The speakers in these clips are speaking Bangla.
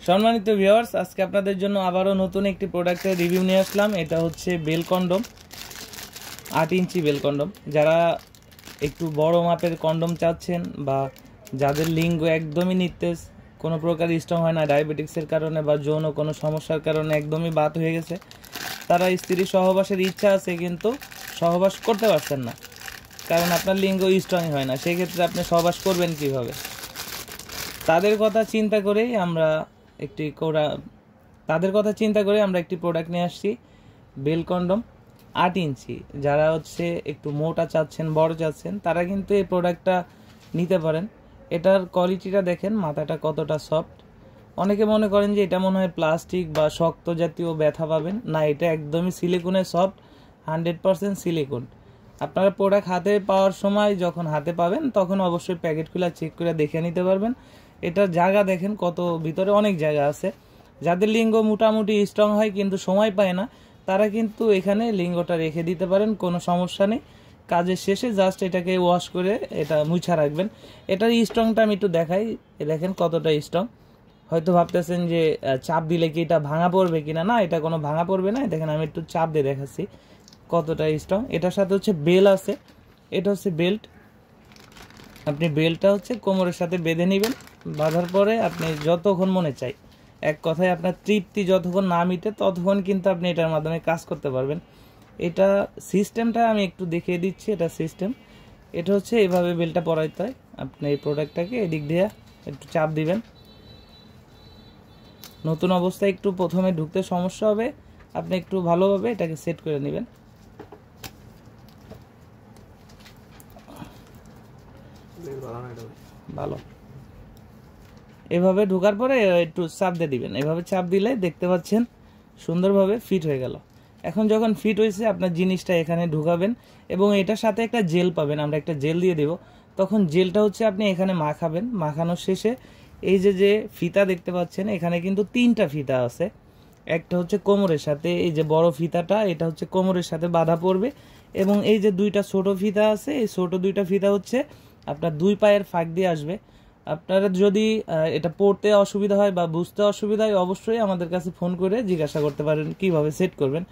সম্মানিত ভিউয়ার্স, আজকে আপনাদের জন্য আবারও নতুন একটি প্রোডাক্টের রিভিউ নিয়ে আসলাম। এটা হচ্ছে বেল কন্ডম, 8 ইঞ্চি বেল কন্ডম। যারা একটু বড় মাপের কন্ডম চাচ্ছেন বা যাদের লিঙ্গ একদমই নিস্তেজ, কোনো প্রকার স্ট্রং হয় না ডায়াবেটিক্সের কারণে বা যৌন কোনো সমস্যার কারণে একদমই বাত হয়ে গেছে, তারা স্ত্রী সহবাসের ইচ্ছা আছে কিন্তু সহবাস করতে পারছেন না, কারণ আপনার লিঙ্গ স্ট্রং হয় না। সেই ক্ষেত্রে আপনি সহবাস করবেন কিভাবে? তাদের কথা চিন্তা করেই আমরা একটি প্রোডাক্ট নিয়ে আসছি, বেল কন্ডম 8 ইঞ্চি। যারা হচ্ছে একটু মোটা চাচ্ছেন, বড় চাচ্ছেন, তারা কিন্তু এই প্রোডাক্টটা নিতে পারেন। এটার কোয়ালিটিটা দেখেন, মাথাটা কতটা সফট। অনেকে মনে করেন যে এটা মনে হয় প্লাস্টিক বা শক্ত জাতীয়, ব্যথা পাবেন না। এটা একদমই সিলিকনের সফট, 100% সিলিকন। আপনারা প্রোডাক্ট হাতে পাওয়ার সময় যখন হাতে পাবেন তখন অবশ্যই প্যাকেট খুলে চেক করে দেখে নিতে পারবেন। এটার জায়গা দেখেন কত, ভিতরে অনেক জায়গা আছে। যাদের লিঙ্গ মোটামুটি স্ট্রং হয় কিন্তু সময় পায় না, তারা কিন্তু এখানে লিঙ্গটা রেখে দিতে পারেন, কোনো সমস্যা নেই। কাজের শেষে জাস্ট এটাকে ওয়াশ করে এটা মুছা রাখবেন। এটার স্ট্রংটা আমি একটু দেখাই, দেখেন কতটা স্ট্রং। হয়তো ভাবতেছেন যে চাপ দিলে কি এটা ভাঙা পড়বে কিনা, না, এটা কোনো ভাঙা পড়বে না। দেখেন আমি একটু চাপ দিয়ে দেখাচ্ছি কতটা স্ট্রং। এটার সাথে হচ্ছে বেল আছে, এটা হচ্ছে বেল্ট। আপনি বেল্টটা হচ্ছে কোমরের সাথে বেঁধে নেবেন। বাঁধার পরে আপনি যতক্ষণ মনে চাই, এক কথায় আপনার তৃপ্তি যতক্ষণ না মিটে ততক্ষণ কিন্তু আপনি এটার মাধ্যমে কাজ করতে পারবেন। এটা সিস্টেমটা আমি একটু দেখিয়ে দিচ্ছি। এটা সিস্টেম, এটা হচ্ছে এইভাবে বেল্টটা পরাইতে হয়। আপনি এই প্রোডাক্টটাকে এদিক দিয়ে একটু চাপ দিবেন। নতুন অবস্থায় একটু প্রথমে ঢুকতে সমস্যা হবে, আপনি একটু ভালোভাবে এটাকে সেট করে নেবেন। ভালো, এভাবে ঢোকার পরে একটু চাপ দিয়ে দিবেন। এভাবে চাপ দিলে দেখতে পাচ্ছেন সুন্দরভাবে ফিট হয়ে গেল। এখন যখন ফিট হয়েছে, আপনার জিনিসটা এখানে ঢুকাবেন এবং এটার সাথে একটা জেল পাবেন, আমরা একটা জেল দিয়ে দেব। তখন জেলটা হচ্ছে আপনি এখানে মাখাবেন। মাখানোর শেষে এই যে ফিতা দেখতে পাচ্ছেন, এখানে কিন্তু 3টা ফিতা আছে। একটা হচ্ছে কোমরের সাথে, এই যে বড় ফিতাটা, এটা হচ্ছে কোমরের সাথে বাঁধা পড়বে। এবং এই যে 2টা ছোট ফিতা আছে, এই ছোট 2টা ফিতা হচ্ছে আপনার 2 পায়ের ফাঁক দিয়ে আসবে। আপনারা যদি এটা পড়তে অসুবিধা হয় বা বুঝতে অসুবিধা হয়, অবশ্যই আমাদের কাছে ফোন করে জিজ্ঞাসা করতে পারেন কিভাবে সেট করবেন,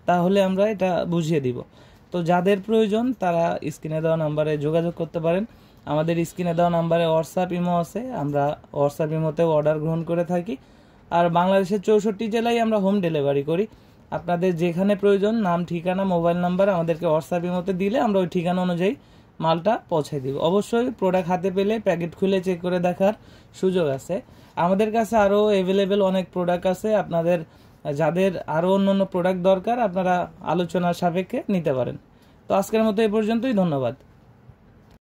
তাহলে আমরা এটা বুঝিয়ে দিব। তো যাদের প্রয়োজন তারা স্ক্রিনে দেওয়া নাম্বারে যোগাযোগ করতে পারেন। আমাদের স্ক্রিনে দেওয়া নাম্বারে হোয়াটসঅ্যাপ ইমো আছে, আমরা হোয়াটসঅ্যাপ ইমোতেও অর্ডার গ্রহণ করে থাকি। আর বাংলাদেশের 64 জেলায় আমরা হোম ডেলিভারি করি। আপনাদের যেখানে প্রয়োজন, নাম, ঠিকানা, মোবাইল নাম্বার আমাদেরকে হোয়াটসঅ্যাপ ইমোতে দিলে আমরা ওই ঠিকানা অনুযায়ী মালটা পৌঁছে দিব। অবশ্যই প্রোডাক্ট হাতে পেলে প্যাকেট খুলে চেক করে দেখার সুযোগ আছে। আমাদের কাছে আরও অ্যাভেলেবেল অনেক প্রোডাক্ট আছে। আপনাদের যাদের আরও অন্য প্রোডাক্ট দরকার, আপনারা আলোচনার সাপেক্ষে নিতে পারেন। তো আজকের মতো এই পর্যন্তই, ধন্যবাদ।